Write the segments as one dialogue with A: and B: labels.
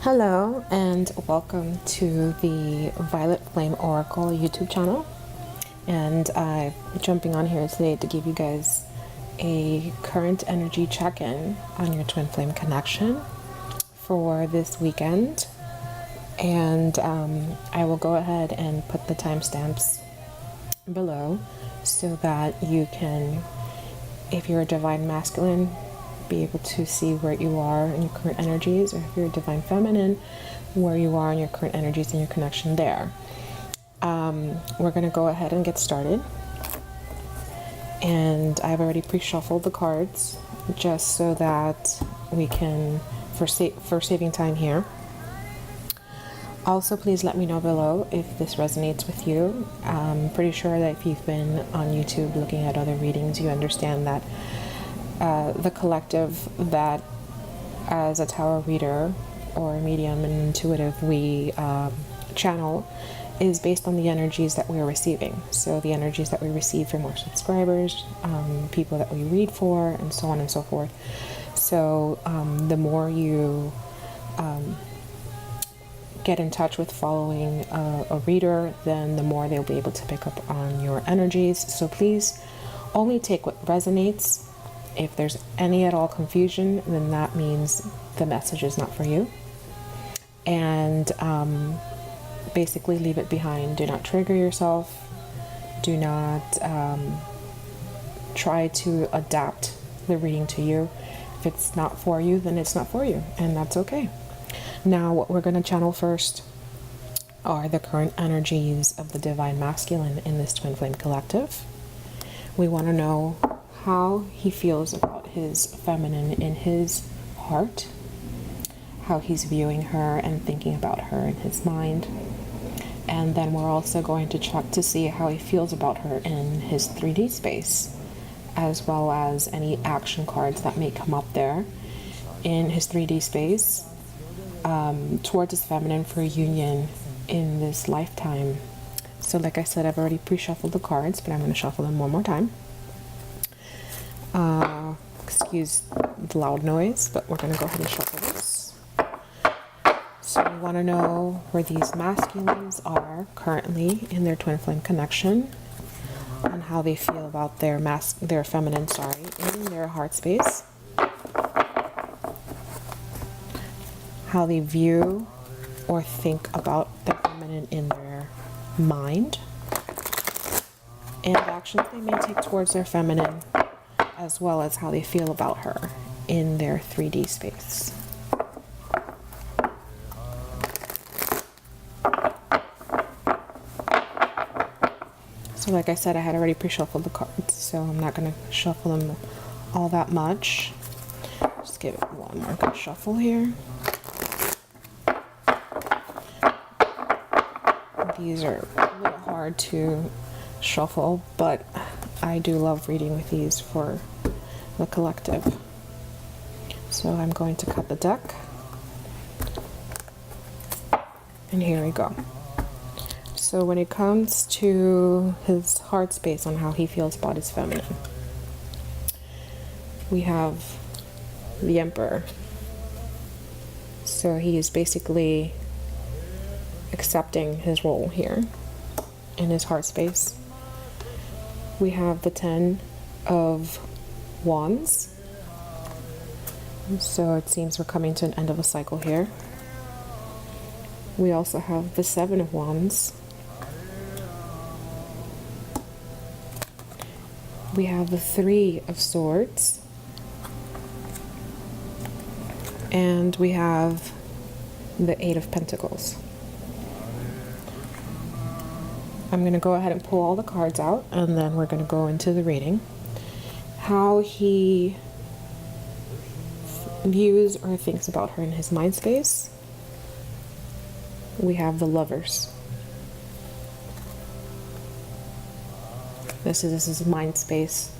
A: Hello and welcome to the Violet Flame Oracle YouTube channel. And I'm jumping on here today to give you guys a current energy check-in on your twin flame connection for this weekend. And I will go ahead and put the timestamps below so that you can, if you're a divine masculine, be able to see where you are in your current energies, or if you're a divine feminine, where you are in your current energies and your connection there. We're going to go ahead and get started. And I've already pre-shuffled the cards just so that we can, for saving time here. Also, please let me know below if this resonates with you. I'm pretty sure that if you've been on YouTube looking at other readings, you understand that the collective that as a tarot reader or a medium and intuitive we channel is based on the energies that we're receiving. So the energies that we receive from our subscribers, people that we read for, and so on and so forth. So the more you get in touch with following a reader, then the more they'll be able to pick up on your energies. So please only take what resonates. If there's any at all confusion, then that means the message is not for you. And basically leave it behind. Do not trigger yourself. Do not try to adapt the reading to you. If it's not for you, then it's not for you, and that's okay. Now, what we're going to channel first are the current energies of the divine masculine in this twin flame collective. We want to know how he feels about his feminine in his heart, how he's viewing her and thinking about her in his mind. And then we're also going to check to see how he feels about her in his 3D space, as well as any action cards that may come up there in his 3D space towards his feminine for a union in this lifetime. So like I said, I've already pre-shuffled the cards, but I'm going to shuffle them one more time. Excuse the loud noise, but we're going to go ahead and shuffle this. So we want to know where these masculines are currently in their twin flame connection, and how they feel about their feminine, in their heart space. How they view or think about their feminine in their mind, and actions they may take towards their feminine, as well as how they feel about her in their 3D space. So like I said, I had already pre-shuffled the cards, so I'm not going to shuffle them all that much. Just give it one more good shuffle here. These are a little hard to shuffle, but I do love reading with these for the collective. So I'm going to cut the deck. And here we go. So when it comes to his heart space on how he feels about his feminine, we have the Emperor. So he is basically accepting his role here in his heart space. We have the 10 of Wands. So it seems we're coming to an end of a cycle here. We also have the 7 of Wands. We have the 3 of Swords. And we have the 8 of Pentacles. I'm going to go ahead and pull all the cards out, and then we're going to go into the reading. How he views or thinks about her in his mind space. We have the Lovers. This is his mind space.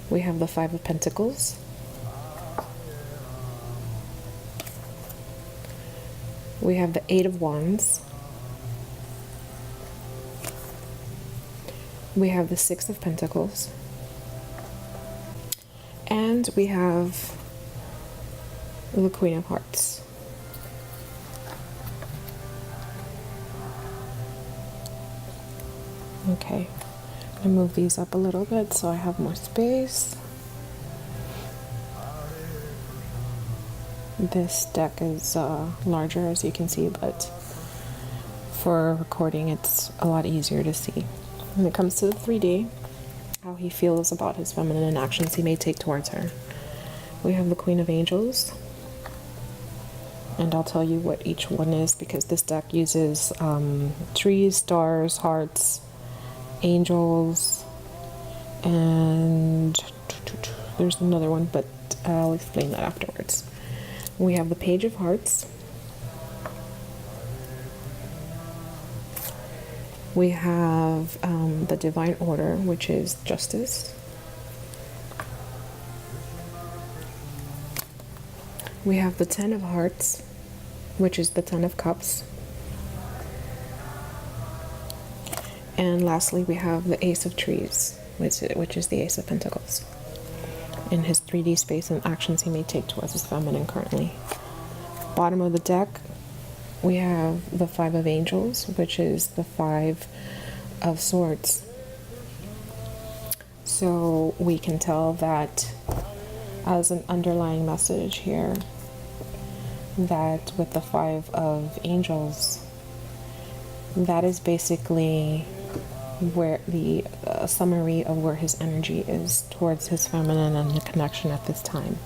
A: We have the 5 of Pentacles. We have the 8 of Wands. We have the 6 of Pentacles. And we have the Queen of Hearts. Okay, I'm gonna move these up a little bit so I have more space. This deck is larger, as you can see, but for recording it's a lot easier to see. When it comes to the 3D, how he feels about his feminine and actions he may take towards her. We have the Queen of Angels, and I'll tell you what each one is because this deck uses trees, stars, hearts, angels, and there's another one, but I'll explain that afterwards. We have the Page of Hearts. We have the Divine Order, which is Justice. We have the Ten of Hearts, which is the Ten of Cups. And lastly, we have the Ace of Trees, which is the Ace of Pentacles. In his 3D space and actions he may take towards his feminine currently. Bottom of the deck, we have the Five of Angels, which is the Five of Swords. So we can tell that as an underlying message here, that with the Five of Angels, that is basically where the summary of where his energy is towards his feminine and the connection at this time.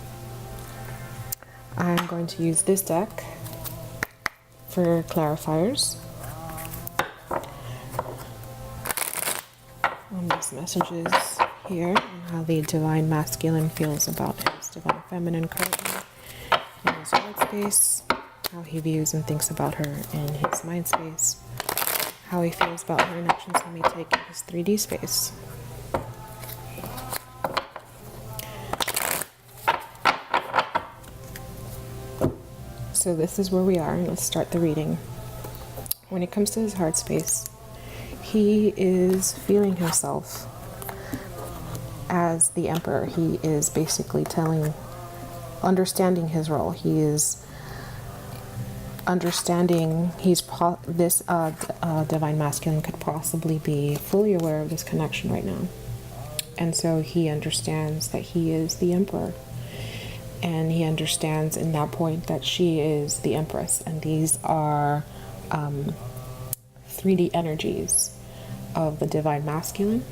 A: I'm going to use this deck for clarifiers on these messages here and how the divine masculine feels about his divine feminine currently in his heart space, how he views and thinks about her in his mind space, how he feels about her and actions he may take in his 3D space. So this is where we are, and let's start the reading. When it comes to his heart space, he is feeling himself as the Emperor. He is basically understanding his role. He is understanding this divine masculine could possibly be fully aware of this connection right now, and so he understands that he is the Emperor, and he understands in that point that she is the Empress, and these are 3D energies of the divine masculine,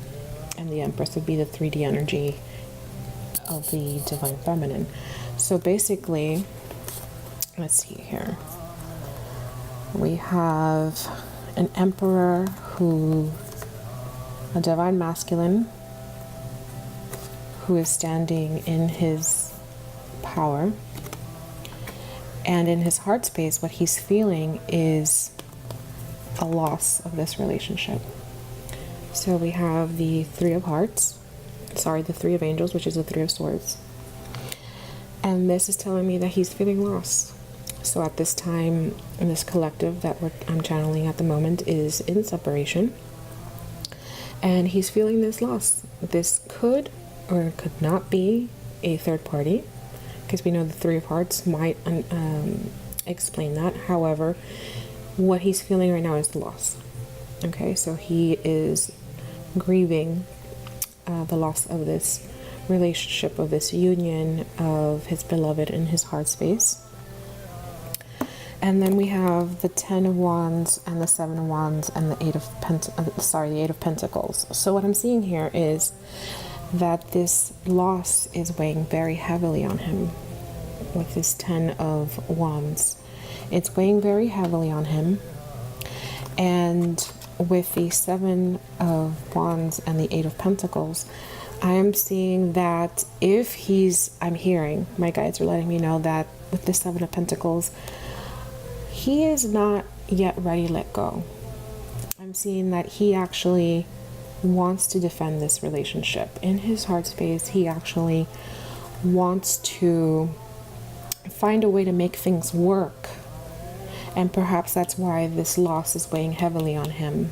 A: and the Empress would be the 3D energy of the divine feminine. So basically, let's see here. We have an emperor a divine masculine, who is standing in his power. And in his heart space, what he's feeling is a loss of this relationship. So we have the Three of Angels, which is the Three of Swords. And this is telling me that he's feeling lost. So at this time, this collective that I'm channeling at the moment is in separation. And he's feeling this loss. This could or could not be a third party, because we know the Three of Hearts might explain that. However, what he's feeling right now is the loss. Okay, so he is grieving the loss of this relationship, of this union of his beloved in his heart space. And then we have the Ten of Wands and the Seven of Wands and the Eight of Pentacles. So what I'm seeing here is that this loss is weighing very heavily on him with this Ten of Wands. It's weighing very heavily on him. And with the Seven of Wands and the Eight of Pentacles, I am seeing that I'm hearing, my guides are letting me know that with the Seven of Pentacles, he is not yet ready to let go. I'm seeing that he actually wants to defend this relationship. In his heart space, he actually wants to find a way to make things work. And perhaps that's why this loss is weighing heavily on him,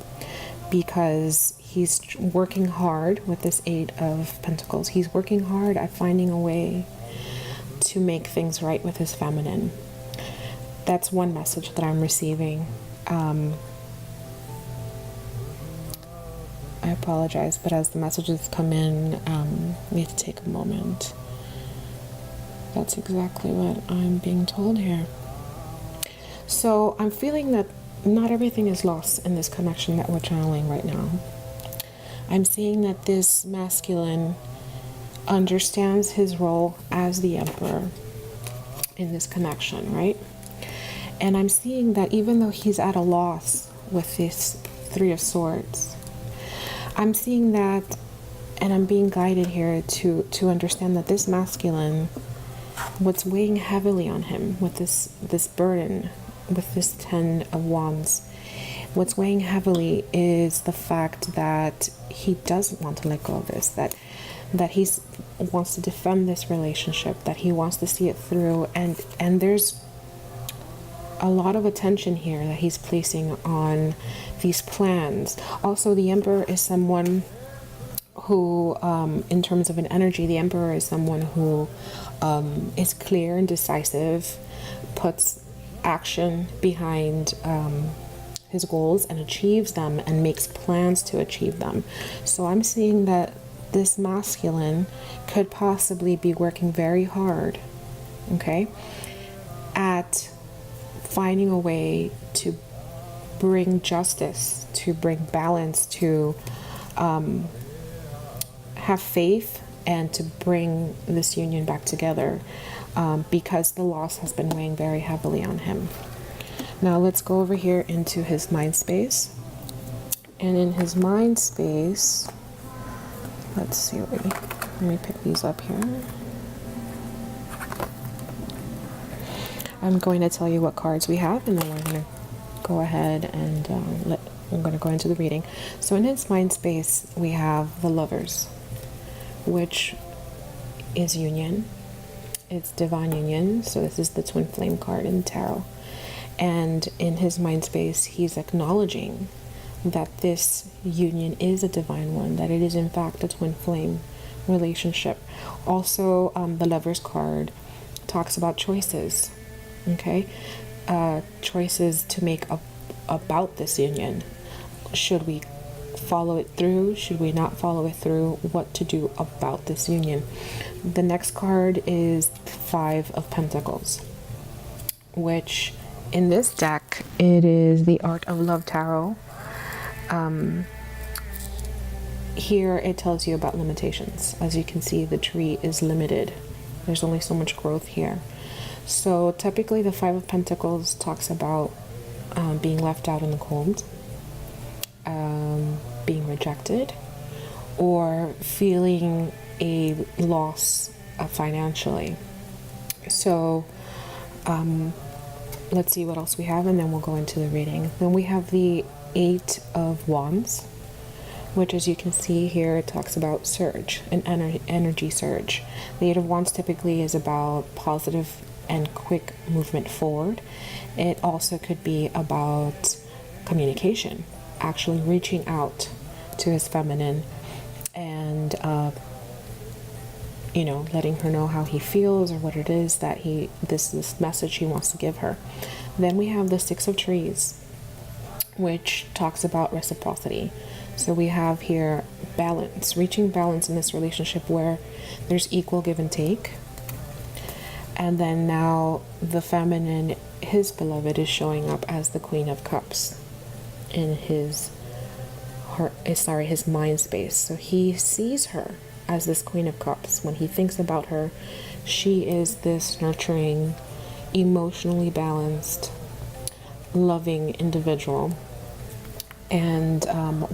A: because he's working hard with this Eight of Pentacles. He's working hard at finding a way to make things right with his feminine. That's one message that I'm receiving. apologize, but as the messages come in, we have to take a moment. That's exactly what I'm being told here. So I'm feeling that not everything is lost in this connection that we're channeling right now. I'm seeing that this masculine understands his role as the emperor in this connection, right? And I'm seeing that even though he's at a loss with this Three of Swords, I'm seeing that, and I'm being guided here to understand that this masculine, what's weighing heavily on him with this burden, with this Ten of Wands, what's weighing heavily is the fact that he doesn't want to let go of this, that he wants to defend this relationship, that he wants to see it through, and there's a lot of attention here that he's placing on these plans. Also, the Emperor is someone who, in terms of an energy, the Emperor is someone who is clear and decisive, puts action behind his goals and achieves them and makes plans to achieve them. So I'm seeing that this masculine could possibly be working very hard, okay, at finding a way to bring justice, to bring balance, to have faith, and to bring this union back together, because the loss has been weighing very heavily on him. Now let's go over here into his mind space. And in his mind space, let's see, let me pick these up here. I'm going to tell you what cards we have, and then we're going to go ahead and I'm going to go into the reading. So in his mind space, we have the Lovers, which is union. It's divine union. So this is the twin flame card in tarot. And in his mind space, he's acknowledging that this union is a divine one, that it is in fact a twin flame relationship. Also, the Lovers card talks about choices, okay? Choices to make about this union. Should we follow it through? Should we not follow it through? What to do about this union? The next card is Five of Pentacles, which in this deck, it is the Art of Love Tarot. Here it tells you about limitations. As you can see, the tree is limited. There's only so much growth here. So typically the Five of Pentacles talks about being left out in the cold, being rejected, or feeling a loss financially. So let's see what else we have, and then we'll go into the reading. Then we have the Eight of Wands, which, as you can see here, it talks about surge, an energy surge. The Eight of Wands typically is about positive and quick movement forward. It also could be about communication, actually reaching out to his feminine and letting her know how he feels or what it is that this message he wants to give her. Then we have the Six of Trees, which talks about reciprocity. So we have here balance, reaching balance in this relationship where there's equal give and take. And then now the feminine, his beloved, is showing up as the Queen of Cups in his mind space. So he sees her as this Queen of Cups. When he thinks about her, she is this nurturing, emotionally balanced, loving individual. And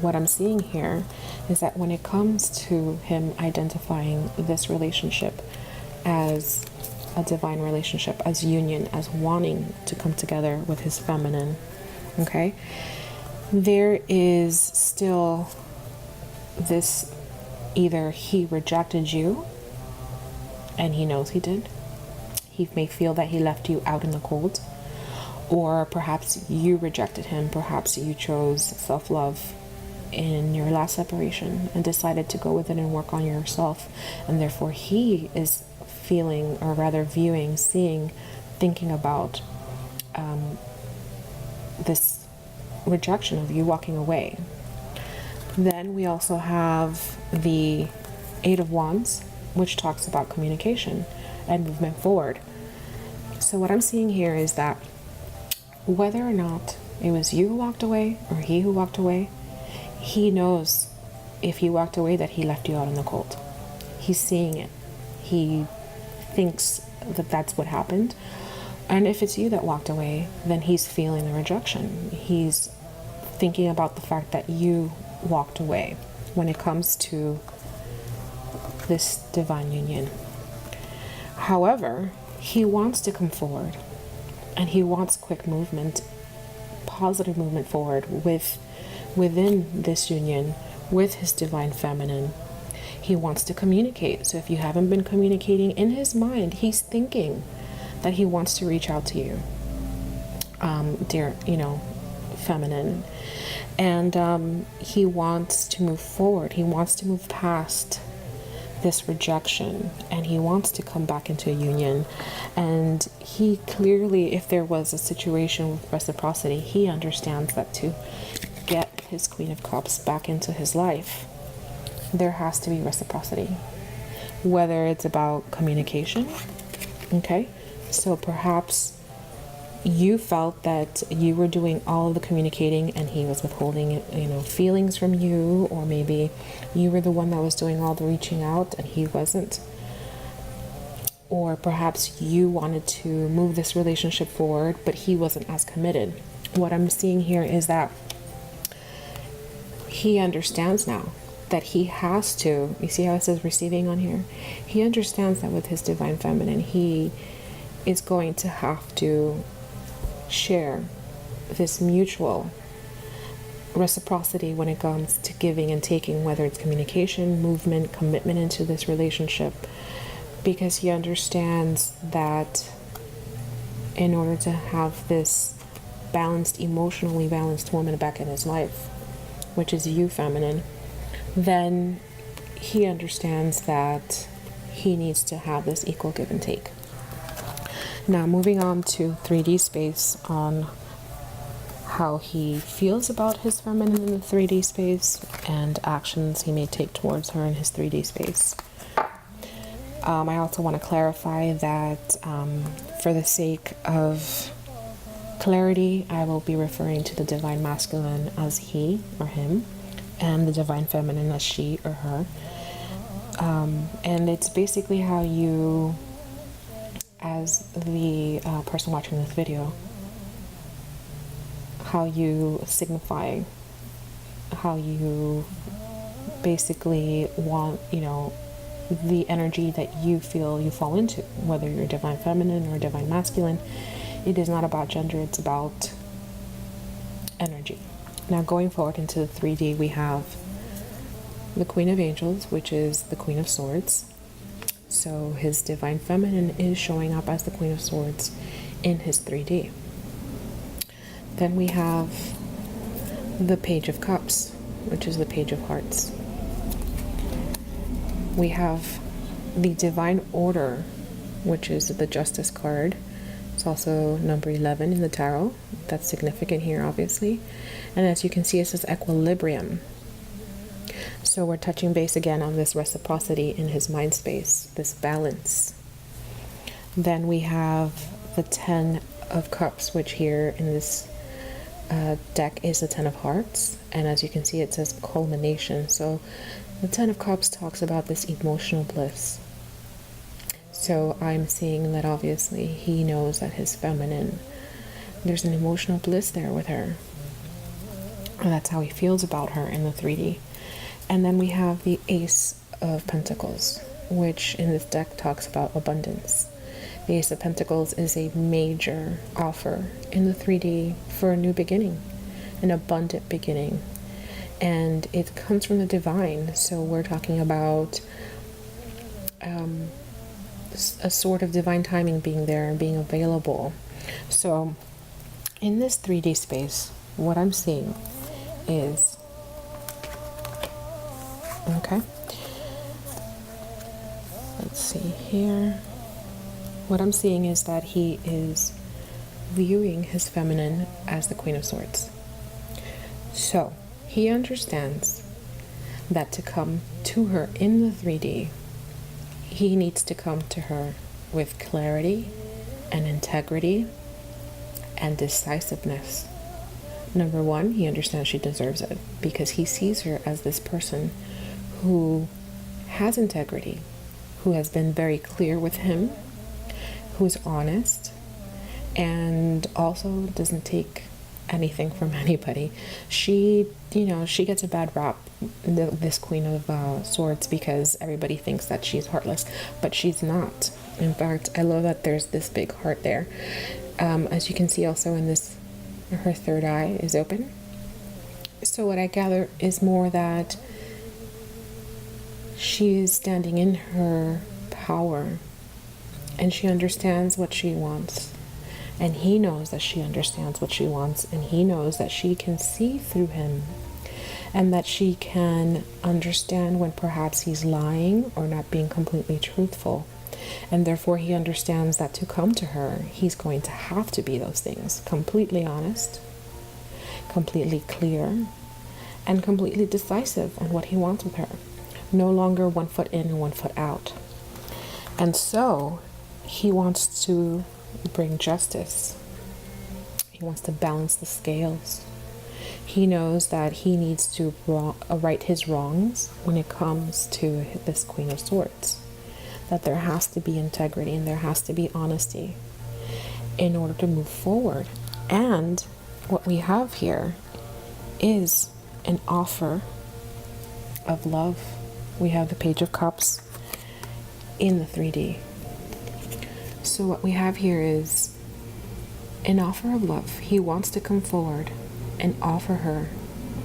A: what I'm seeing here is that when it comes to him identifying this relationship as a divine relationship, as union, as wanting to come together with his feminine, okay, there is still this, either he rejected you and he knows he did. He may feel that he left you out in the cold, or perhaps you rejected him. Perhaps you chose self-love in your last separation and decided to go with it and work on yourself, and therefore he is feeling, or rather viewing, seeing, thinking about this rejection of you walking away. Then we also have the Eight of Wands, which talks about communication and movement forward. So what I'm seeing here is that whether or not it was you who walked away or he who walked away, he knows if he walked away that he left you out in the cold. He's seeing it. He thinks that that's what happened. And if it's you that walked away, then he's feeling the rejection. He's thinking about the fact that you walked away when it comes to this divine union. However, he wants to come forward, and he wants quick movement, positive movement forward within this union with his divine feminine. He wants to communicate. So if you haven't been communicating, in his mind, he's thinking that he wants to reach out to you, dear, feminine. And he wants to move forward. He wants to move past this rejection, and he wants to come back into a union. And he clearly, if there was a situation with reciprocity, he understands that to get his Queen of Cups back into his life, there has to be reciprocity, whether it's about communication. Okay, so perhaps you felt that you were doing all of the communicating and he was withholding, feelings from you, or maybe you were the one that was doing all the reaching out and he wasn't. Or perhaps you wanted to move this relationship forward, but he wasn't as committed. What I'm seeing here is that he understands now that he has to, you see how it says receiving on here? He understands that with his divine feminine, he is going to have to share this mutual reciprocity when it comes to giving and taking, whether it's communication, movement, commitment into this relationship, because he understands that in order to have this balanced, emotionally balanced woman back in his life, which is you, feminine, then he understands that he needs to have this equal give and take. Now, moving on to 3D space, on how he feels about his feminine in the 3D space and actions he may take towards her in his 3D space. I also want to clarify that for the sake of clarity, I will be referring to the divine masculine as he or him, and the divine feminine as she or her. And it's basically how you, as the person watching this video, how you signify, how you basically want, the energy that you feel you fall into, whether you're divine feminine or divine masculine. It is not about gender, it's about energy. Now, going forward into the 3D, we have the Queen of Angels, which is the Queen of Swords. So his divine feminine is showing up as the Queen of Swords in his 3D. Then we have the Page of Cups, which is the Page of Hearts. We have the Divine Order, which is the Justice card. It's also number 11 in the tarot. That's significant here, obviously. And as you can see, it says equilibrium. So we're touching base again on this reciprocity in his mind space, this balance. Then we have the 10 of Cups, which here in this deck is the 10 of Hearts. And as you can see, it says culmination. So the 10 of Cups talks about this emotional bliss. So I'm seeing that obviously he knows that his feminine, there's an emotional bliss there with her. And that's how he feels about her in the 3D. And then we have the Ace of Pentacles, which in this deck talks about abundance. The Ace of Pentacles is a major offer in the 3D for a new beginning, an abundant beginning. And it comes from the divine. So we're talking about a sort of divine timing being there and being available. So in this 3D space, what I'm seeing is, okay, let's see here. What I'm seeing is that he is viewing his feminine as the Queen of Swords. So he understands that to come to her in the 3D, he needs to come to her with clarity and integrity and decisiveness. Number one, he understands she deserves it because he sees her as this person who has integrity, who has been very clear with him, who's honest, and also doesn't take anything from anybody. She gets a bad rap, this Queen of Swords, because everybody thinks that she's heartless, but she's not. In fact, I love that there's this big heart there. As you can see also in this, her third eye is open. So what I gather is more that she's standing in her power and she understands what she wants. And he knows that she understands what she wants, and he knows that she can see through him and that she can understand when perhaps he's lying or not being completely truthful. And therefore he understands that to come to her, he's going to have to be those things: completely honest, completely clear, and completely decisive on what he wants with her. No longer 1 foot in and 1 foot out. And so he wants to bring justice. He wants to balance the scales. He knows that he needs to right his wrongs when it comes to this Queen of Swords. That there has to be integrity and there has to be honesty in order to move forward. And what we have here is an offer of love. We have the Page of Cups in the 3D. So what we have here is an offer of love. He wants to come forward and offer her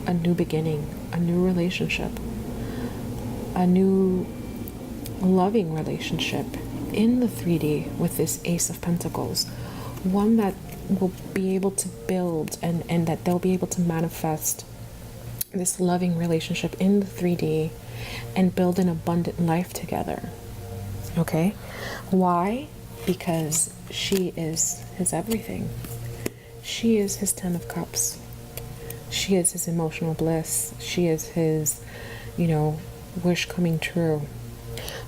A: a new beginning, a new relationship, a new loving relationship in the 3D with this Ace of Pentacles. One that will be able to build and that they'll be able to manifest this loving relationship in the 3D and build an abundant life together. Okay? Why? Because she is his everything. She is his 10 of Cups. She is his emotional bliss. She is his, wish coming true.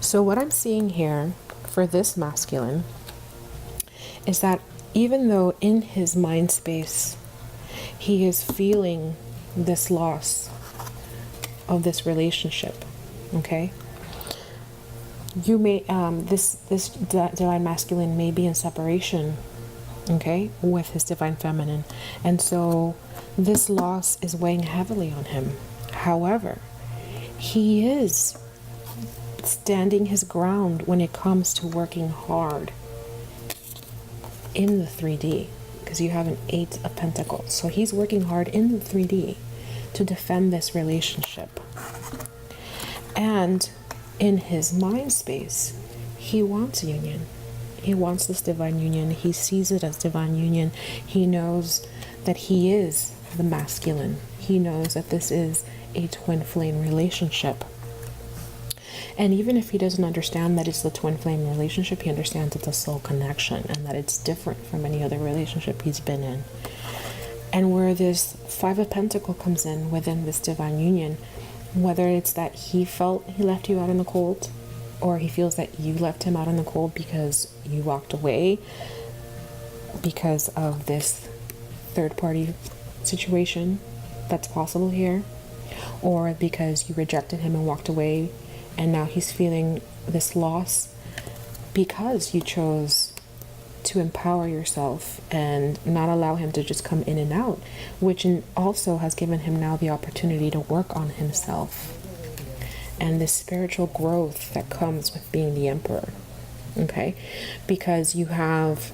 A: So what I'm seeing here for this masculine is that even though in his mind space he is feeling this loss of this relationship, okay? You may this divine masculine may be in separation, okay, with his divine feminine, and so this loss is weighing heavily on him. However, he is standing his ground when it comes to working hard in the 3D, because you have an 8 of Pentacles. So he's working hard in the 3D to defend this relationship. And in his mind space, he wants union. He wants this divine union. He sees it as divine union. He knows that he is the masculine. He knows that this is a twin flame relationship. And even if he doesn't understand that it's the twin flame relationship, he understands it's a soul connection and that it's different from any other relationship he's been in. And where this 5 of Pentacles comes in within this divine union, whether it's that he felt he left you out in the cold, or he feels that you left him out in the cold because you walked away because of this third party situation that's possible here, or because you rejected him and walked away and now he's feeling this loss because you chose to empower yourself and not allow him to just come in and out, which also has given him now the opportunity to work on himself and the spiritual growth that comes with being the Emperor. Okay, because you have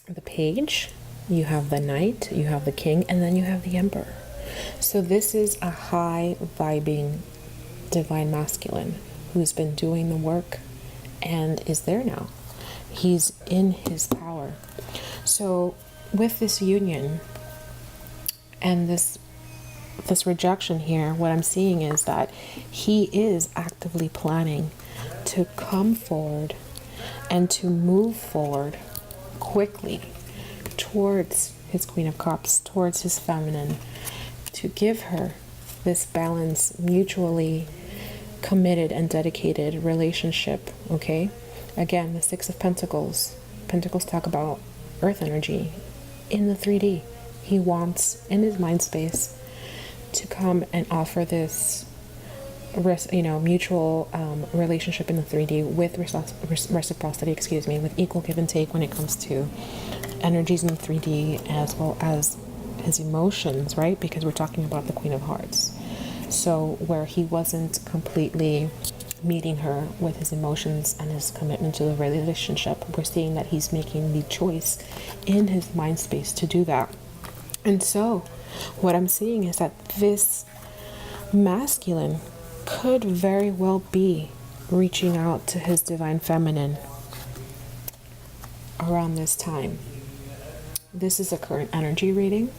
A: the Page, you have the Knight, you have the King, and then you have the Emperor. So this is a high vibing divine masculine who's been doing the work and is there now. He's in his power. So with this union and this rejection here, what I'm seeing is that he is actively planning to come forward and to move forward quickly towards his Queen of Cups, towards his feminine, to give her this balanced, mutually committed and dedicated relationship, okay? Again, the Six of Pentacles. Pentacles talk about earth energy in the 3D. He wants, in his mind space, to come and offer this mutual relationship in the 3D with reciprocity, with equal give and take when it comes to energies in the 3D, as well as his emotions, right? Because we're talking about the Queen of Hearts. So where he wasn't completely meeting her with his emotions and his commitment to the relationship, we're seeing that he's making the choice in his mind space to do that. And so what I'm seeing is that this masculine could very well be reaching out to his divine feminine around this time. This is a current energy reading.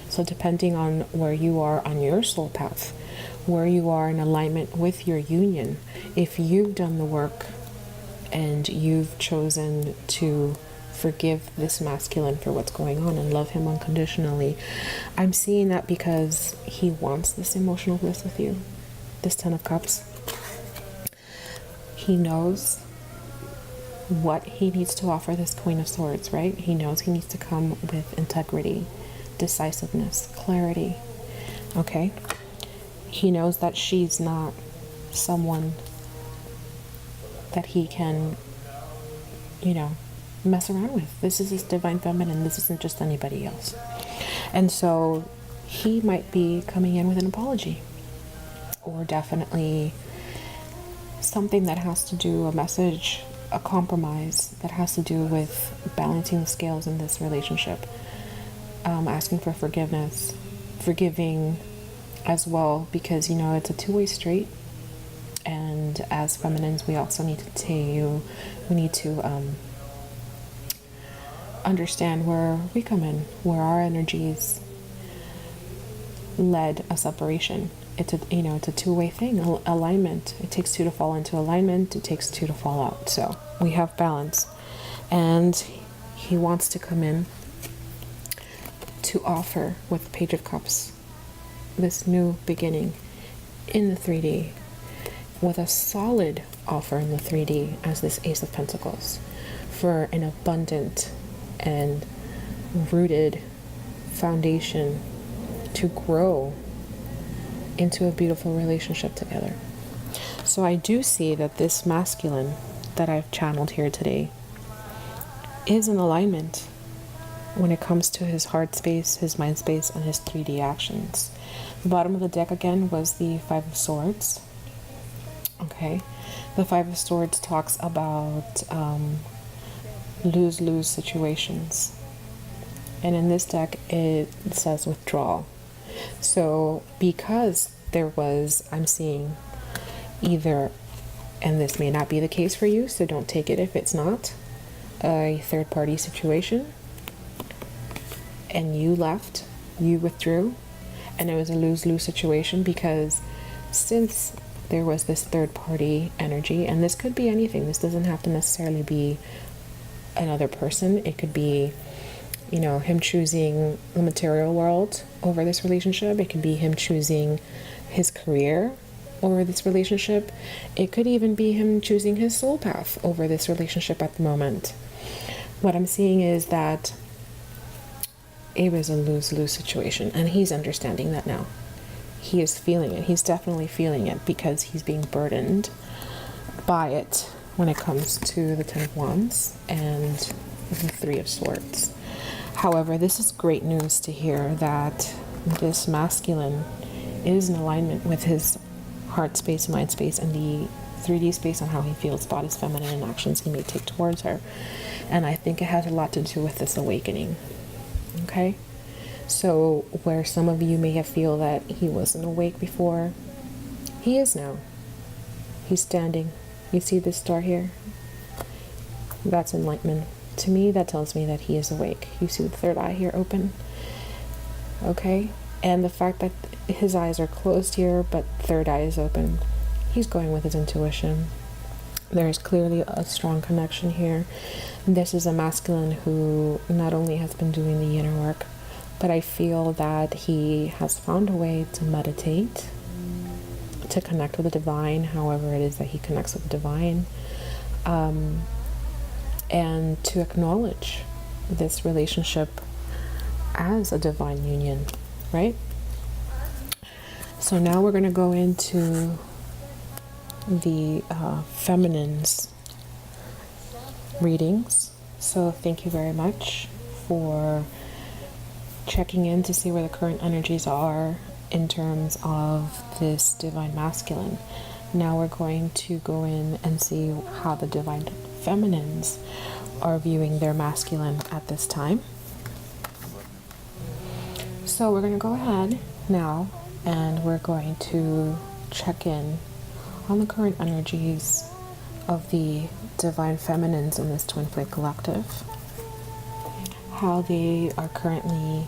A: So depending on where you are on your soul path, where you are in alignment with your union, if you've done the work and you've chosen to forgive this masculine for what's going on and love him unconditionally, I'm seeing that because he wants this emotional bliss with you. This Ten of Cups. He knows what he needs to offer this Queen of Swords, right? He knows he needs to come with integrity, decisiveness, clarity, okay? He knows that she's not someone that he can, mess around with. This is his divine feminine. This isn't just anybody else. And so he might be coming in with an apology, or definitely something that has to do, a message, a compromise that has to do with balancing the scales in this relationship, asking for forgiveness, forgiving as well, because it's a two-way street. And as feminines, we also need to understand where we come in, where our energies led a separation. It's a two-way thing, alignment. It takes two to fall into alignment. It takes two to fall out. So we have balance, and he wants to come in to offer with the Page of Cups this new beginning in the 3D, with a solid offer in the 3D as this Ace of Pentacles, for an abundant and rooted foundation to grow into a beautiful relationship together. So I do see that this masculine that I've channeled here today is in alignment when it comes to his heart space, his mind space, and his 3D actions. The bottom of the deck again was the Five of Swords. Okay, the Five of Swords talks about lose-lose situations, and in this deck it says withdrawal. So because there was, I'm seeing either, and this may not be the case for you, so don't take it if it's not, a third-party situation, and you left, you withdrew, and it was a lose-lose situation, because since there was this third-party energy, and this could be anything, this doesn't have to necessarily be another person, it could be him choosing the material world over this relationship. It could be him choosing his career over this relationship. It could even be him choosing his soul path over this relationship at the moment. What I'm seeing is that it was a lose-lose situation, and he's understanding that now. He is feeling it. He's definitely feeling it, because he's being burdened by it when it comes to the Ten of Wands and the Three of Swords. However, this is great news to hear that this masculine is in alignment with his heart space, mind space, and the 3D space on how he feels about his feminine and actions he may take towards her. And I think it has a lot to do with this awakening. Okay? So where some of you may have feel that he wasn't awake before, he is now. He's standing. You see this star here? That's enlightenment. To me, that tells me that he is awake. You see the third eye here open? Okay? And the fact that his eyes are closed here, but third eye is open, he's going with his intuition. There's clearly a strong connection here. This is a masculine who not only has been doing the inner work, but I feel that he has found a way to meditate to connect with the divine, however it is that he connects with the divine, and to acknowledge this relationship as a divine union, right? So now we're going to go into the feminine's readings. So thank you very much for checking in to see where the current energies are in terms of this divine masculine. Now we're going to go in and see how the divine feminines are viewing their masculine at this time. So we're going to go ahead now and we're going to check in on the current energies of the divine feminines in this twin flame collective, how they are currently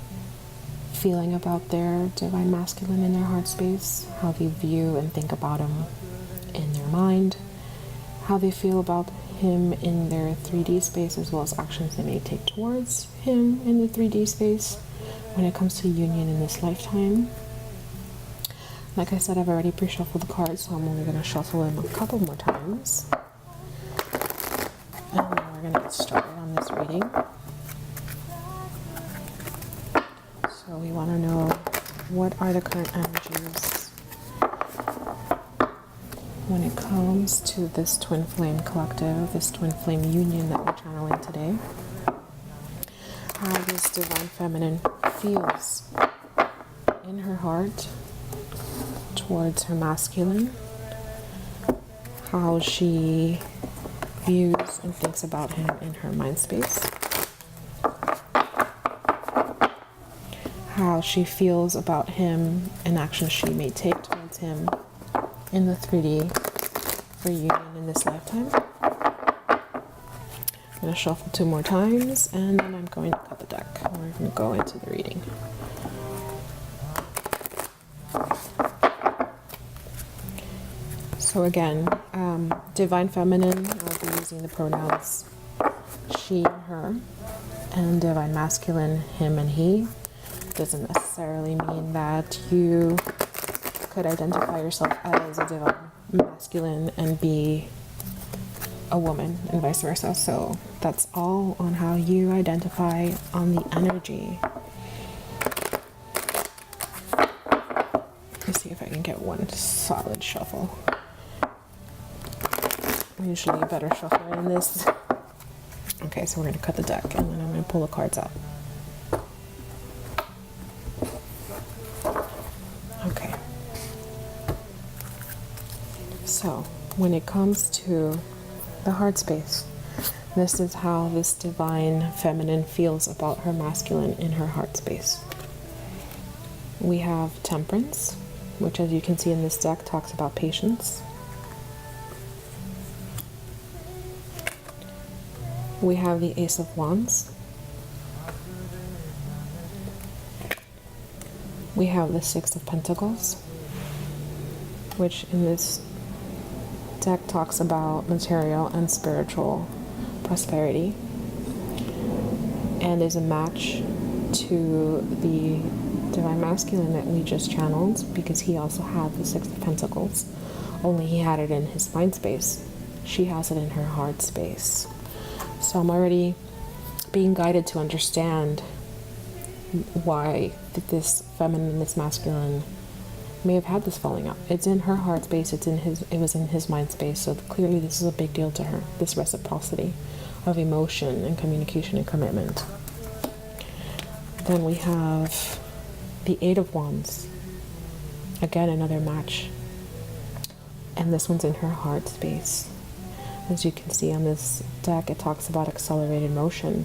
A: feeling about their divine masculine in their heart space, how they view and think about him in their mind, how they feel about him in their 3D space, as well as actions they may take towards him in the 3D space when it comes to union in this lifetime. Like I said, I've already pre-shuffled the cards, so I'm only going to shuffle them a couple more times. And then we're going to get started on this reading. So we want to know, what are the current energies when it comes to this twin flame collective, this twin flame union that we're channeling today? How this divine feminine feels in her heart towards her masculine, how she views and thinks about him in her mind space, how she feels about him and actions she may take towards him in the 3D for union in this lifetime. I'm going to shuffle 2 more times and then I'm going to cut the deck. We're going to go into the reading. So again, divine feminine, I'll be using the pronouns she and her, and divine masculine, him and he. Doesn't necessarily mean that you could identify yourself as a divine masculine and be a woman and vice versa. So that's all on how you identify on the energy. Let's see if I can get one solid shuffle. Usually a better shuffler in this. Okay, so we're going to cut the deck and then I'm going to pull the cards out. Okay. So when it comes to the heart space, this is how this divine feminine feels about her masculine in her heart space. We have Temperance, which, as you can see in this deck, talks about patience. We have the Ace of Wands. We have the Six of Pentacles, which in this deck talks about material and spiritual prosperity, and is a match to the divine masculine that we just channeled, because he also had the Six of Pentacles, only he had it in his mind space. She has it in her heart space. So I'm already being guided to understand why this feminine and this masculine may have had this falling out. It's in her heart space, it was in his mind space, so clearly this is a big deal to her, this reciprocity of emotion and communication and commitment. Then we have the Eight of Wands. Again, another match. And this one's in her heart space. As you can see on this deck, it talks about accelerated motion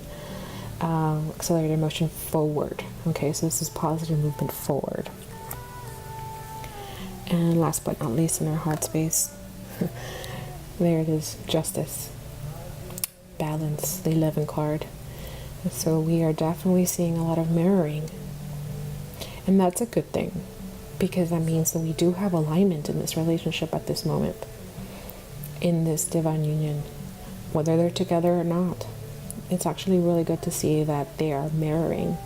A: forward. Okay, so this is positive movement forward. And last but not least, in our heart space, there it is, Justice, balance, the 11 card. So we are definitely seeing a lot of mirroring, and that's a good thing, because that means that we do have alignment in this relationship at this moment, in this divine union, whether they're together or not. It's actually really good to see that they are mirroring.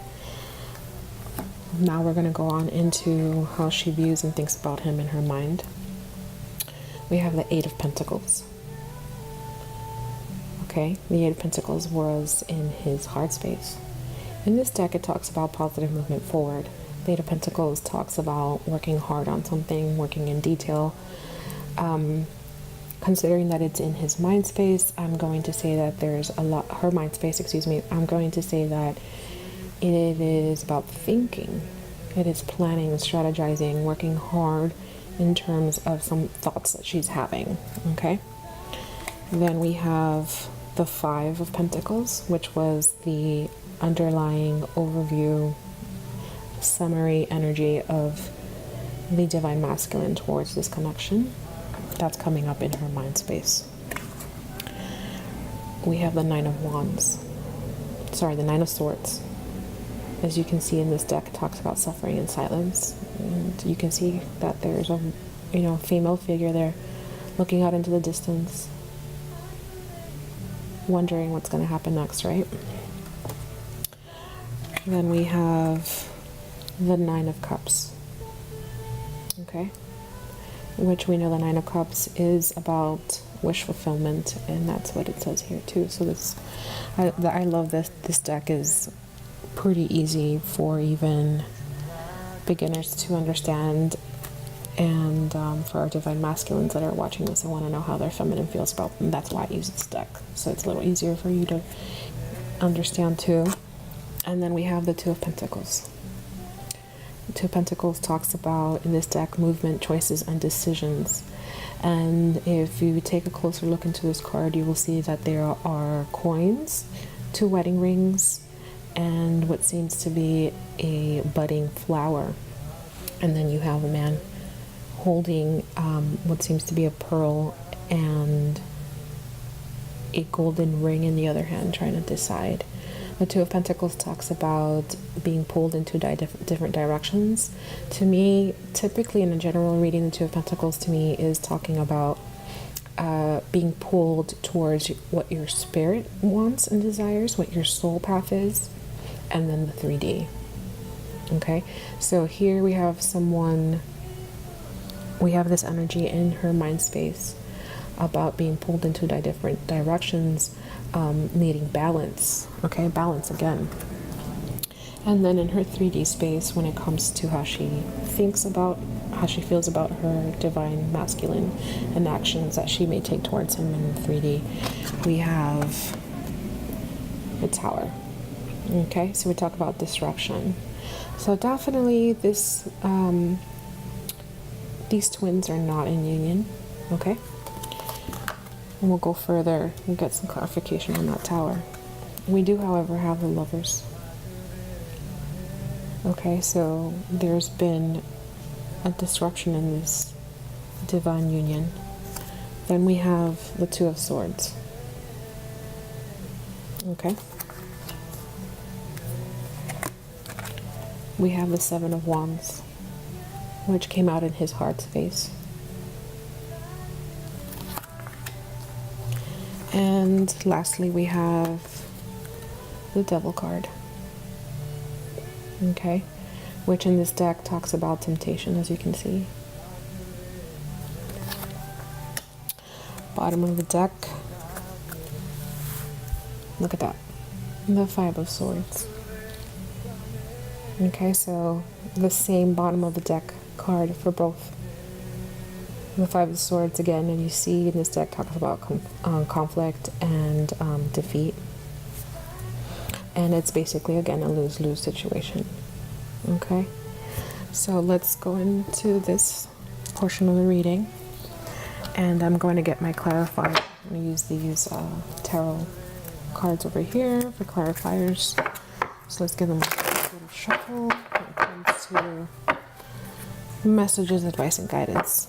A: Now we're going to go on into how she views and thinks about him in her mind. we have the Eight of Pentacles. Okay, the Eight of Pentacles was in his heart space. In this deck, it talks about positive movement forward. The Eight of Pentacles talks about working hard on something, working in detail. Considering that it's in his mind space, I'm going to say that there's a lot, her mind space, excuse me, I'm going to say that it is about thinking. It is planning, strategizing, working hard in terms of some thoughts that she's having, okay? Then we have the Five of Pentacles, which was the underlying overview, summary energy of the Divine Masculine towards this connection. That's coming up in her mind space. We have the Nine of Wands. Sorry, the Nine of Swords. As you can see in this deck, it talks about suffering in silence. And you can see that there's a, female figure there looking out into the distance, wondering what's going to happen next, right? Then we have the Nine of Cups. Okay? Which we know the Nine of Cups is about wish fulfillment, and that's what it says here too. So this, I love this. This deck is pretty easy for even beginners to understand, and for our Divine Masculines that are watching this and want to know how their feminine feels about them, that's why I use this deck. So it's a little easier for you to understand too. And then we have the Two of Pentacles. The Two of Pentacles talks about, in this deck, movement, choices, and decisions. And if you take a closer look into this card, you will see that there are coins, 2 wedding rings, and what seems to be a budding flower. And then you have a man holding what seems to be a pearl and a golden ring in the other hand, trying to decide. The Two of Pentacles talks about being pulled into different directions. To me, typically in a general reading, the Two of Pentacles to me is talking about being pulled towards what your spirit wants and desires, what your soul path is, and then the 3D. Okay, so here we have someone, we have this energy in her mind space about being pulled into different directions, needing balance. Okay, balance again. And then in her 3D space, when it comes to how she thinks about, how she feels about her Divine Masculine and actions that she may take towards him in 3D, we have the Tower. Okay, so we talk about disruption. So definitely this, these twins are not in union. Okay, and we'll go further and get some clarification on that Tower. We do, however, have the Lovers. Okay, so there's been a disruption in this divine union. Then we have the Two of Swords. Okay. We have the Seven of Wands, which came out in his heart space. And lastly, we have the Devil card. Okay, which in this deck talks about temptation, as you can see. Bottom of the deck, look at that, the Five of Swords. Okay, so the same bottom of the deck card for both. The Five of Swords again, and you see in this deck talks about conflict and defeat. And it's basically, again, a lose-lose situation. Okay, so let's go into this portion of the reading. And I'm going to get my clarifier. I'm going to use these tarot cards over here for clarifiers. So let's give them a little shuffle when it comes to messages, advice, and guidance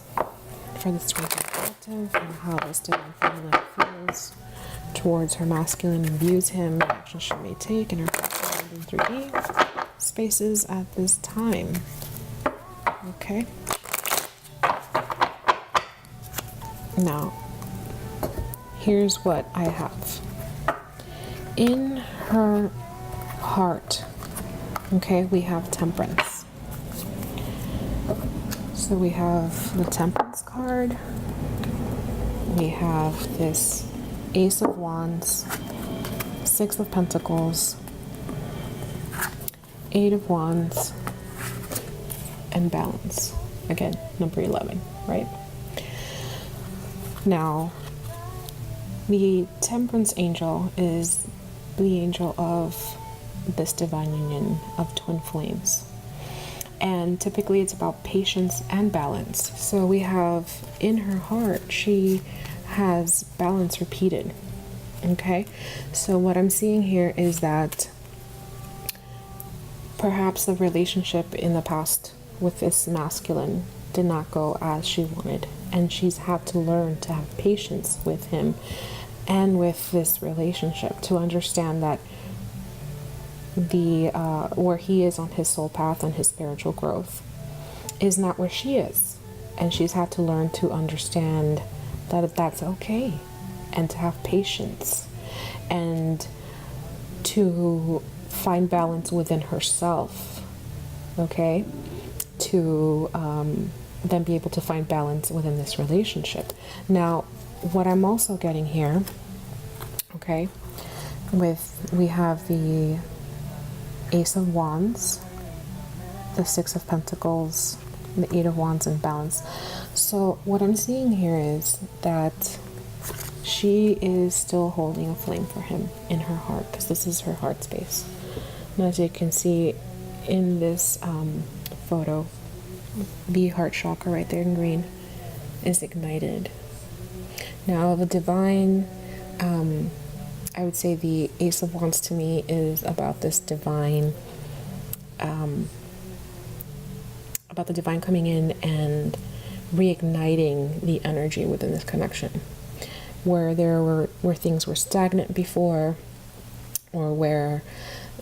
A: for this spiritual collective and how this divine feminine feels towards her masculine and views him, and actions she may take in her 3D spaces at this time. Okay. Now, here's what I have. In her heart, okay, we have Temperance. So we have the Temperance card. We have this Ace of Wands, Six of Pentacles, Eight of Wands, and Balance. Again, number 11, right? Now, the Temperance angel is the angel of this divine union of twin flames. And typically it's about patience and balance. So we have in her heart, she has balance repeated. Okay? So what I'm seeing here is that perhaps the relationship in the past with this masculine did not go as she wanted. And she's had to learn to have patience with him and with this relationship to understand that the where he is on his soul path and his spiritual growth is not where she is, and she's had to learn to understand that that's okay, and to have patience, and to find balance within herself, okay, to then be able to find balance within this relationship. Now, what I'm also getting here, okay, we have the Ace of Wands, the Six of Pentacles, the Eight of Wands, and Balance. So what I'm seeing here is that she is still holding a flame for him in her heart, because this is her heart space. And as you can see in this photo, the heart chakra right there in green is ignited. Now the divine, I would say the Ace of Wands to me is about this divine, about the divine coming in and reigniting the energy within this connection. Where where things were stagnant before, or where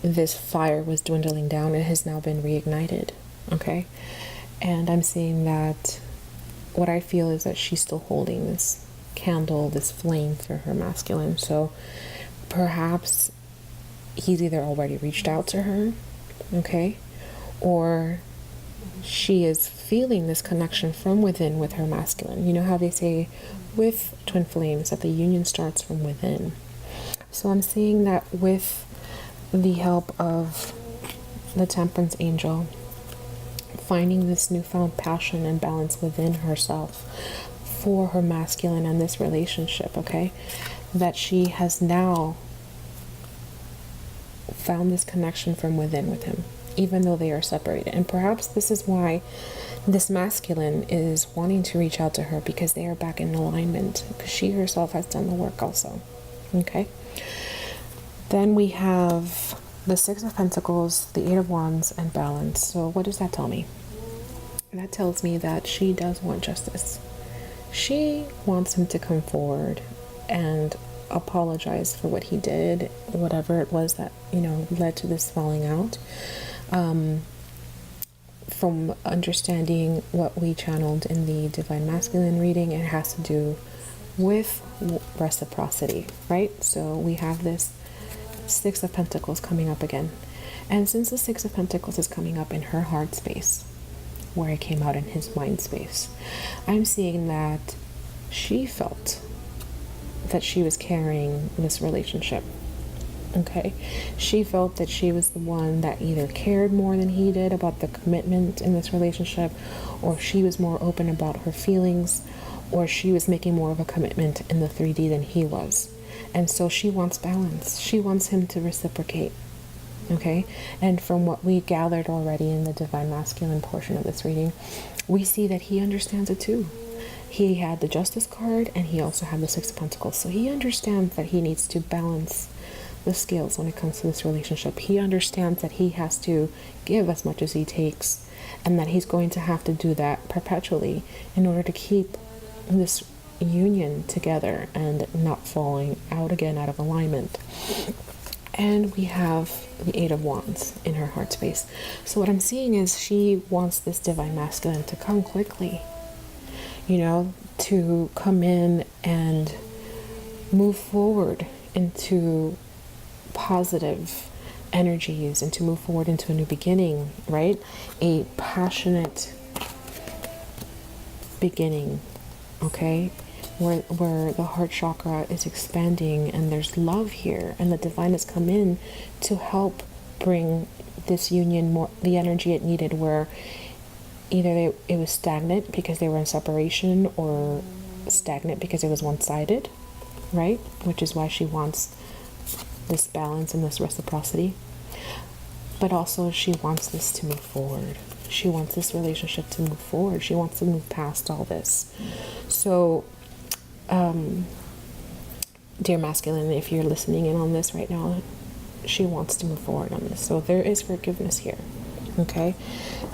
A: this fire was dwindling down, it has now been reignited. Okay? And I'm seeing that what I feel is that she's still holding this candle, this flame for her masculine. So perhaps he's either already reached out to her, okay, or she is feeling this connection from within with her masculine. You know how they say with twin flames that the union starts from within. So I'm seeing that with the help of the Temperance angel, finding this newfound passion and balance within herself for her masculine and this relationship, okay, that she has now found this connection from within with him, even though they are separated. And perhaps this is why this masculine is wanting to reach out to her, because they are back in alignment, because she herself has done the work also. Okay. Then we have the Six of Pentacles, the Eight of Wands, and Balance. So what does that tell me? That tells me that she does want justice. She wants him to come forward and apologize for what he did, whatever it was that, led to this falling out. From understanding what we channeled in the Divine Masculine reading, it has to do with reciprocity, right? So we have this Six of Pentacles coming up again. And since the Six of Pentacles is coming up in her heart space, where it came out in his mind space, I'm seeing that she felt that she was carrying this relationship. Okay, she felt that she was the one that either cared more than he did about the commitment in this relationship, or she was more open about her feelings, or she was making more of a commitment in the 3D than he was. And so she wants balance. She wants him to reciprocate. Okay, and from what we gathered already in the Divine Masculine portion of this reading, we see that he understands it too. He had the Justice card, and he also had the Six of Pentacles. So he understands that he needs to balance the scales when it comes to this relationship. He understands that he has to give as much as he takes, and that he's going to have to do that perpetually in order to keep this union together and not falling out again out of alignment. And we have the Eight of Wands in her heart space. So what I'm seeing is she wants this Divine Masculine to come quickly, to come in and move forward into positive energies, and to move forward into a new beginning, right? A passionate beginning, okay? Where the heart chakra is expanding and there's love here, and the divine has come in to help bring this union more, the energy it needed, where either it was stagnant because they were in separation, or stagnant because it was one-sided, right? Which is why she wants this balance and this reciprocity. But also she wants this to move forward. She wants this relationship to move forward. She wants to move past all this. So, dear masculine, if you're listening in on this right now, she wants to move forward on this. So there is forgiveness here, okay?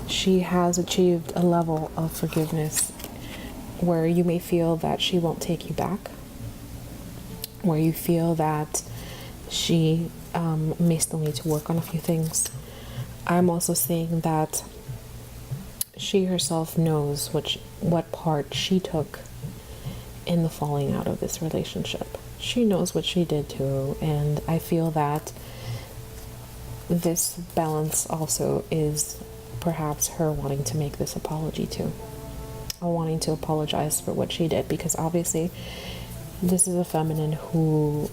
A: She has achieved a level of forgiveness where you may feel that she won't take you back, where you feel that she may still need to work on a few things. I'm also saying that she herself knows what part she took in the falling out of this relationship. She knows what she did too, and I feel that this balance also is perhaps her wanting to make this apology too, or wanting to apologize for what she did, because obviously this is a feminine who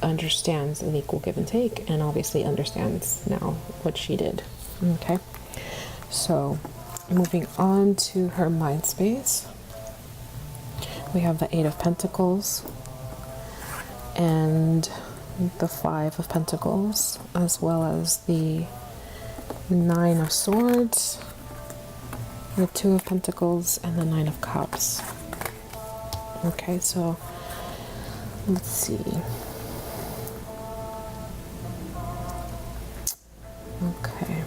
A: understands an equal give and take, and obviously understands now what she did. Okay, so moving on to her mind space, we have the Eight of Pentacles and the Five of Pentacles, as well as the Nine of Swords, the Two of Pentacles, and the Nine of Cups. Okay, so let's see. Okay.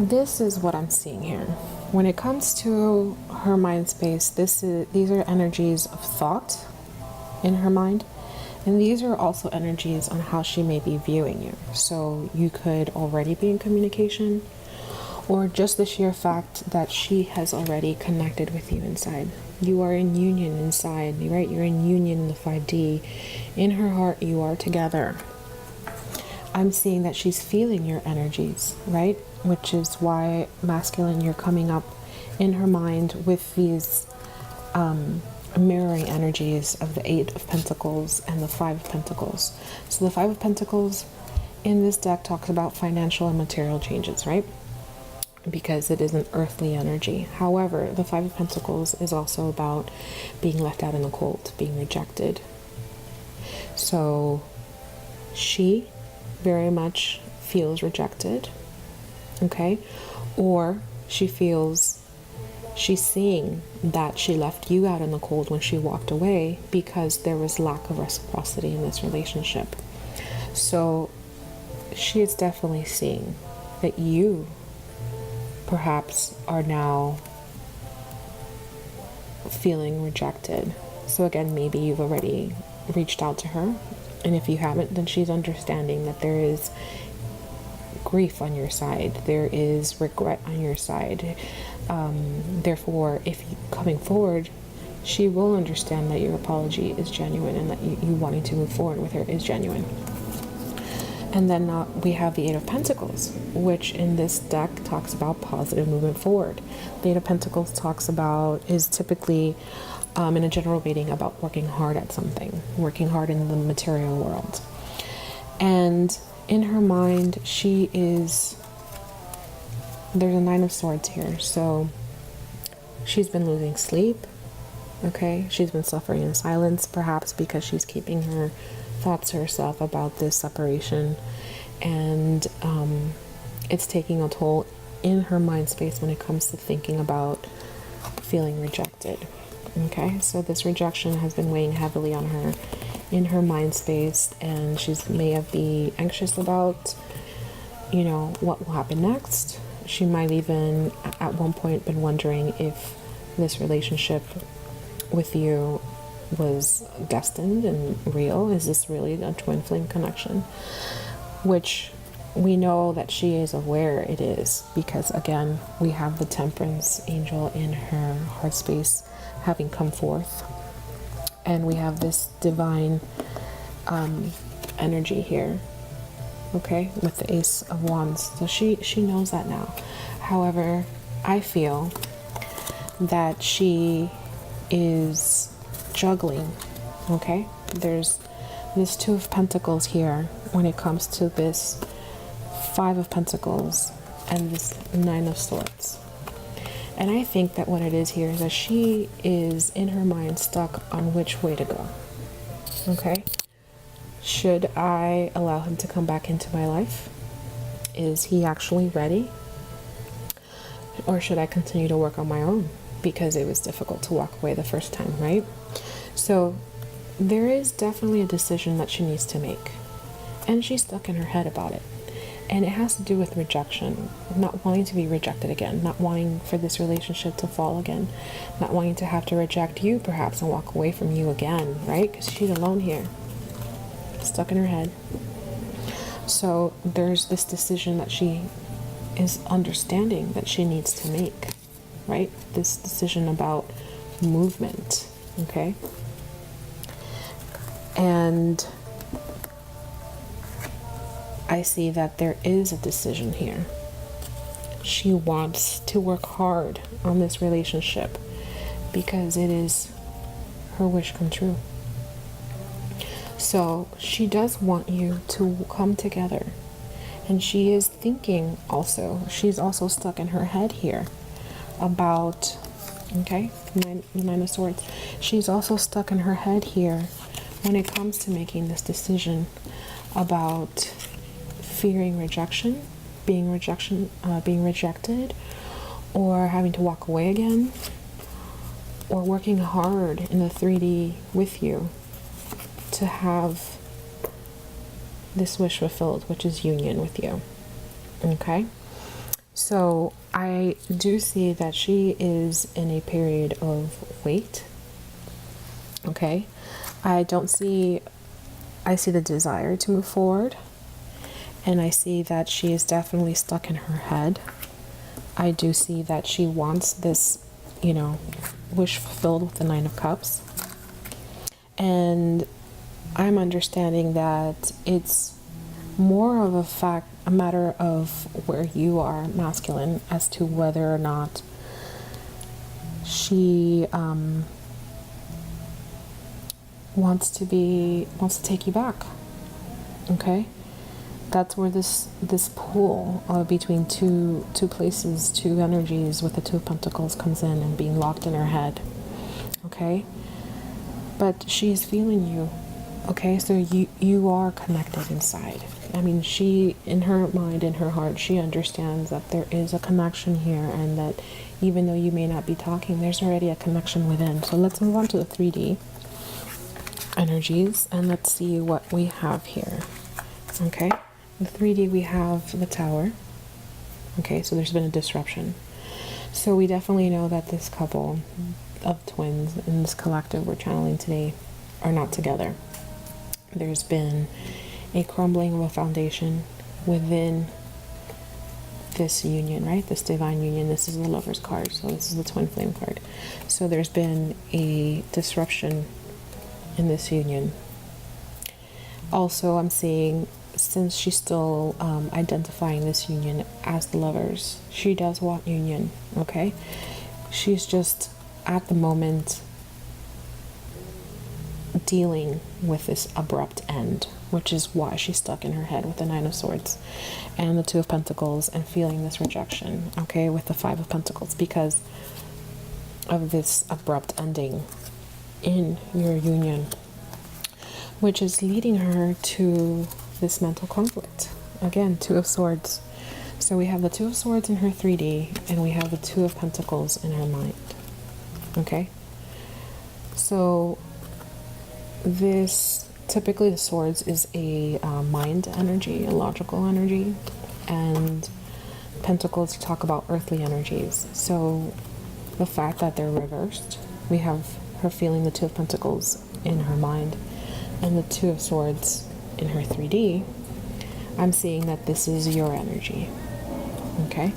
A: This is what I'm seeing here. When it comes to her mind space, these are energies of thought in her mind, and these are also energies on how she may be viewing you. So you could already be in communication, or just the sheer fact that she has already connected with you inside. You are in union inside, right? You're in union in the 5D. In her heart, you are together. I'm seeing that she's feeling your energies, right? Which is why, masculine, you're coming up in her mind with these mirroring energies of the Eight of Pentacles and the Five of Pentacles. So the Five of Pentacles in this deck talks about financial and material changes, right? Because it is an earthly energy. However, the Five of Pentacles is also about being left out in the cold, being rejected. So she very much feels rejected, okay? Or she's seeing that she left you out in the cold when she walked away because there was lack of reciprocity in this relationship. So she is definitely seeing that you perhaps are now feeling rejected. So again, maybe you've already reached out to her, and if you haven't, then she's understanding that there is grief on your side, there is regret on your side. Therefore, if you coming forward, she will understand that your apology is genuine, and that you wanting to move forward with her is genuine. And then we have the Eight of Pentacles, which in this deck talks about positive movement forward. The Eight of Pentacles is typically, in a general reading, about working hard at something, working hard in the material world. And in her mind, there's a Nine of Swords here. So she's been losing sleep, okay? She's been suffering in silence, perhaps because she's keeping her thoughts to herself about this separation, and it's taking a toll in her mind space when it comes to thinking about feeling rejected. Okay, so this rejection has been weighing heavily on her in her mind space, and she's may be anxious about, what will happen next. She might even at one point been wondering if this relationship with you was destined and real. Is this really a twin flame connection? Which we know that she is aware it is, because again, we have the Temperance angel in her heart space having come forth, and we have this divine energy here okay, with the Ace of Wands. So she knows that now. However, I feel that she is juggling, okay? There's this Two of Pentacles here when it comes to this Five of Pentacles and this Nine of Swords. And I think that what it is here is that she is in her mind stuck on which way to go, okay? Should I allow him to come back into my life? Is he actually ready? Or should I continue to work on my own? Because it was difficult to walk away the first time, right? So there is definitely a decision that she needs to make. And she's stuck in her head about it. And it has to do with rejection, not wanting to be rejected again, not wanting for this relationship to fall again, not wanting to have to reject you perhaps and walk away from you again, right? Because she's alone here, stuck in her head. So there's this decision that she is understanding that she needs to make, right? This decision about movement, okay? And I see that there is a decision here. She wants to work hard on this relationship because it is her wish come true. So she does want you to come together. And she is thinking also, she's also stuck in her head here about, okay, Nine of Swords. She's also stuck in her head here when it comes to making this decision about fearing rejection, being rejected, or having to walk away again, or working hard in the 3D with you to have this wish fulfilled, which is union with you. Okay? So I do see that she is in a period of wait. Okay? I see the desire to move forward. And I see that she is definitely stuck in her head. I do see that she wants this, wish fulfilled with the Nine of Cups. And I'm understanding that it's more of a matter of where you are, masculine, as to whether or not she wants to take you back. Okay? That's where this pull between two places, two energies with the Two of Pentacles comes in and being locked in her head. Okay? But she's feeling you. Okay? So you are connected inside. I mean, she, in her mind, in her heart, she understands that there is a connection here, and that even though you may not be talking, there's already a connection within. So let's move on to the 3D energies and let's see what we have here. Okay? The 3D, we have the Tower. Okay, so there's been a disruption. So we definitely know that this couple of twins in this collective we're channeling today are not together. There's been a crumbling of a foundation within this union, right? This divine union. This is the Lover's card, so this is the Twin Flame card. So there's been a disruption in this union. Also, I'm seeing, since she's still identifying this union as the Lovers, she does want union, okay? She's just, at the moment, dealing with this abrupt end, which is why she's stuck in her head with the Nine of Swords and the Two of Pentacles and feeling this rejection, okay, with the Five of Pentacles, because of this abrupt ending in your union, which is leading her to this mental conflict. Again, Two of Swords. So we have the Two of Swords in her 3D, and we have the Two of Pentacles in her mind. Okay? So this, typically the Swords is a mind energy, a logical energy, and Pentacles talk about earthly energies. So the fact that they're reversed, we have her feeling the Two of Pentacles in her mind and the Two of Swords in her 3D, I'm seeing that this is your energy. Okay?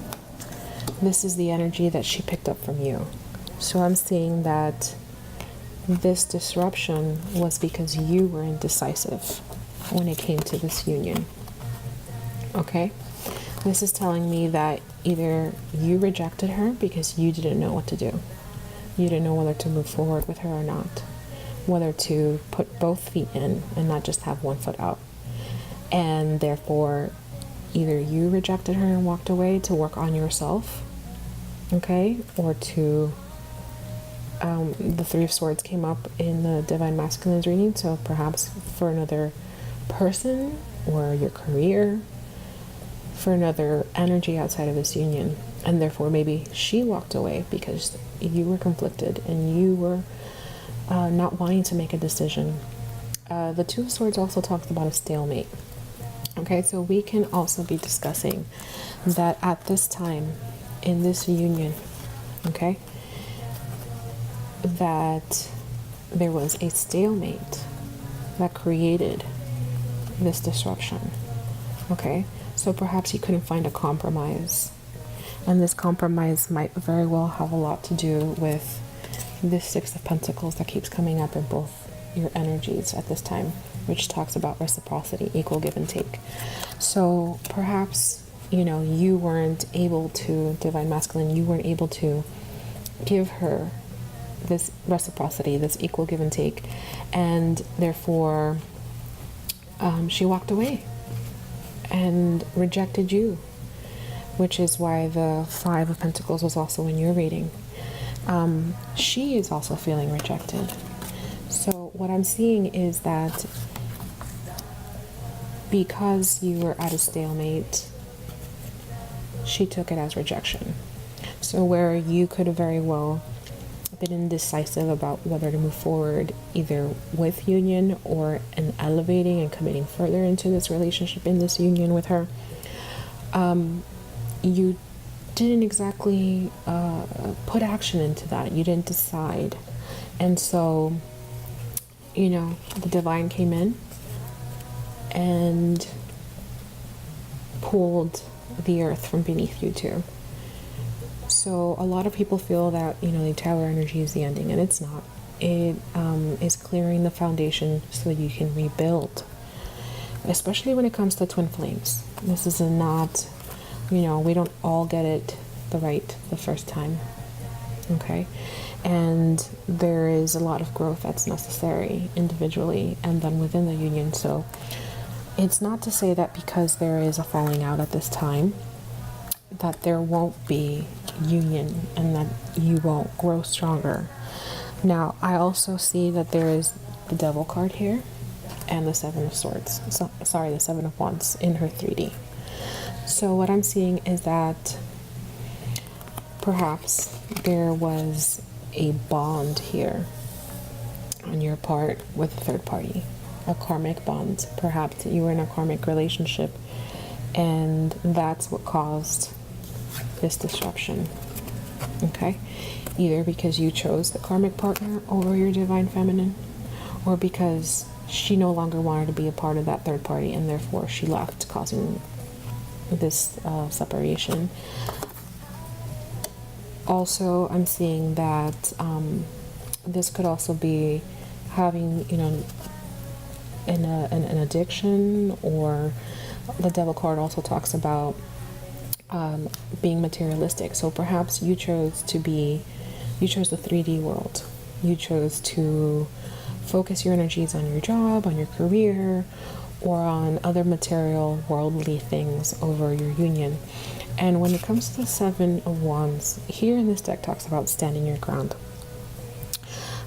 A: This is the energy that she picked up from you. So I'm seeing that this disruption was because you were indecisive when it came to this union. Okay? This is telling me that either you rejected her because you didn't know what to do. You didn't know whether to move forward with her or not, whether to put both feet in and not just have one foot out. And therefore, either you rejected her and walked away to work on yourself, okay, or to the Three of Swords came up in the Divine Masculine's reading, so perhaps for another person or your career, for another energy outside of this union. And therefore maybe she walked away because you were conflicted and you were not wanting to make a decision. The Two of Swords also talks about a stalemate. Okay, so we can also be discussing that at this time in this union, okay, that there was a stalemate that created this disruption. Okay, so perhaps you couldn't find a compromise, and this compromise might very well have a lot to do with this Six of Pentacles that keeps coming up in both your energies at this time, which talks about reciprocity, equal give and take. So perhaps, you weren't able to, Divine Masculine, you weren't able to give her this reciprocity, this equal give and take, and therefore she walked away and rejected you, which is why the Five of Pentacles was also in your reading. She is also feeling rejected. So what I'm seeing is that because you were at a stalemate, she took it as rejection. So where you could have very well been indecisive about whether to move forward either with union or in elevating and committing further into this relationship in this union with her, you didn't exactly put action into that. You didn't decide. And so, the divine came in and pulled the earth from beneath you too. So a lot of people feel that, the Tower energy is the ending, and it's not. It is clearing the foundation so you can rebuild, especially when it comes to twin flames. This is not, we don't all get it the first time, okay? And there is a lot of growth that's necessary individually and then within the union. So it's not to say that because there is a falling out at this time that there won't be union and that you won't grow stronger. Now, I also see that there is the Devil card here and the Seven of Swords. The Seven of Wands in her 3D. So what I'm seeing is that perhaps there was a bond here on your part with a third party, a karmic bond. Perhaps you were in a karmic relationship and that's what caused this disruption, okay? Either because you chose the karmic partner over your divine feminine, or because she no longer wanted to be a part of that third party and therefore she left, causing this separation. Also, I'm seeing that this could also be having, an addiction, or the Devil card also talks about being materialistic. So perhaps you chose the 3D world. You chose to focus your energies on your job, on your career, or on other material, worldly things over your union. And when it comes to the Seven of Wands, here in this deck talks about standing your ground.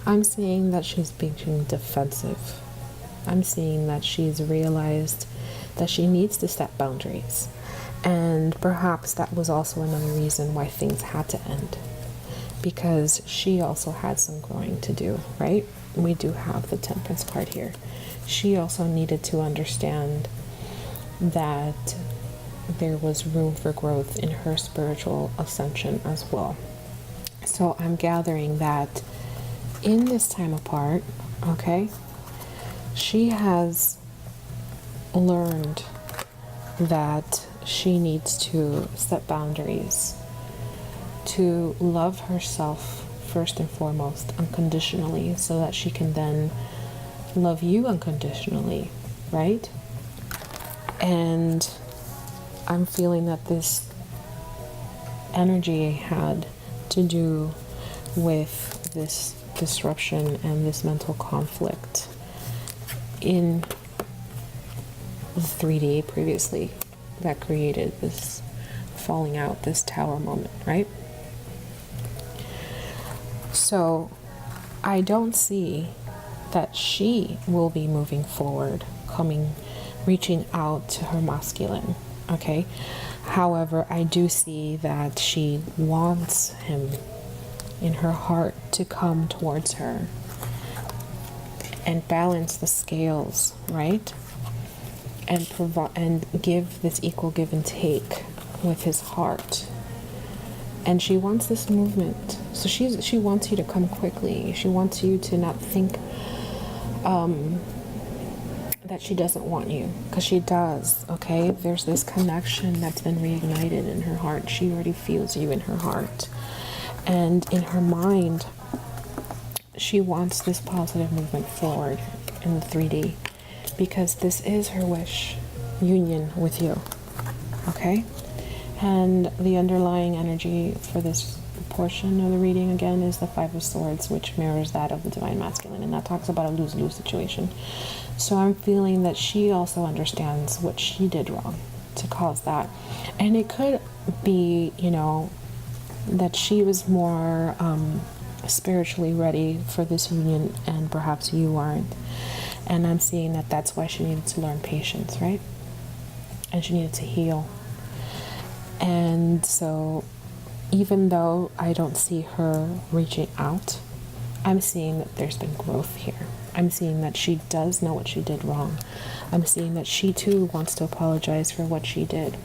A: I'm seeing that she's being defensive. I'm seeing that she's realized that she needs to set boundaries. And perhaps that was also another reason why things had to end, because she also had some growing to do, right? We do have the Temperance card here. She also needed to understand that there was room for growth in her spiritual ascension as well. So I'm gathering that in this time apart, okay, she has learned that she needs to set boundaries, to love herself first and foremost, unconditionally, so that she can then love you unconditionally, right? And I'm feeling that this energy had to do with this disruption and this mental conflict in the 3D previously that created this falling out, this tower moment, right? So I don't see that she will be moving forward, reaching out to her masculine, okay? However, I do see that she wants him in her heart to come towards her and balance the scales, right? And provide and give this equal give and take with his heart. And she wants this movement. So she wants you to come quickly. She wants you to not think that she doesn't want you, because she does, okay? There's this connection that's been reignited in her heart. She already feels you in her heart. And in her mind, she wants this positive movement forward in the 3D, because this is her wish, union with you, okay? And the underlying energy for this portion of the reading, again, is the Five of Swords, which mirrors that of the Divine Masculine, and that talks about a lose-lose situation. So I'm feeling that she also understands what she did wrong to cause that. And it could be, you know, that she was more spiritually ready for this union, and perhaps you aren't. And I'm seeing that that's why she needed to learn patience, right? And she needed to heal. And so even though I don't see her reaching out, I'm seeing that there's been growth here. I'm seeing that she does know what she did wrong. I'm seeing that she too wants to apologize for what she did.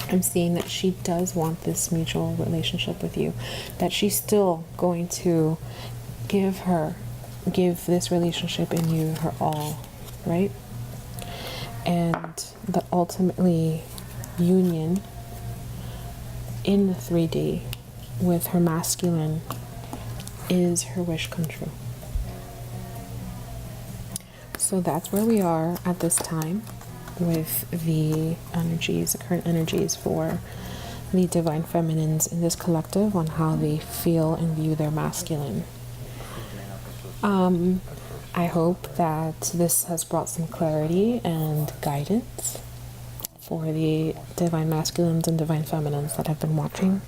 A: I'm seeing that she does want this mutual relationship with you, that she's still going to give this relationship in you her all, right? And the ultimately union in the 3D with her masculine is her wish come true. So that's where we are at this time with the energies, the current energies for the Divine Feminines in this collective on how they feel and view their masculine. I hope that this has brought some clarity and guidance for the Divine Masculines and Divine Feminines that have been watching.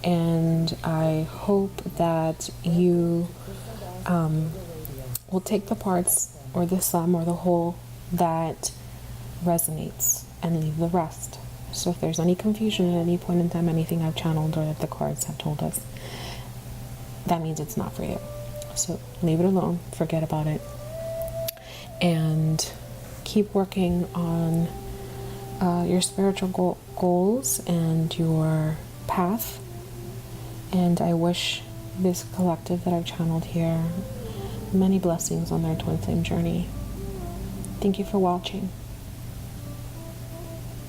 A: And I hope that you will take the parts or the sum or the whole that resonates and leave the rest. So if there's any confusion at any point in time, anything I've channeled or that the cards have told us, that means it's not for you. So leave it alone, forget about it, and keep working on your spiritual goals and your path. And I wish this collective that I've channeled here many blessings on their twin flame journey. Thank you for watching.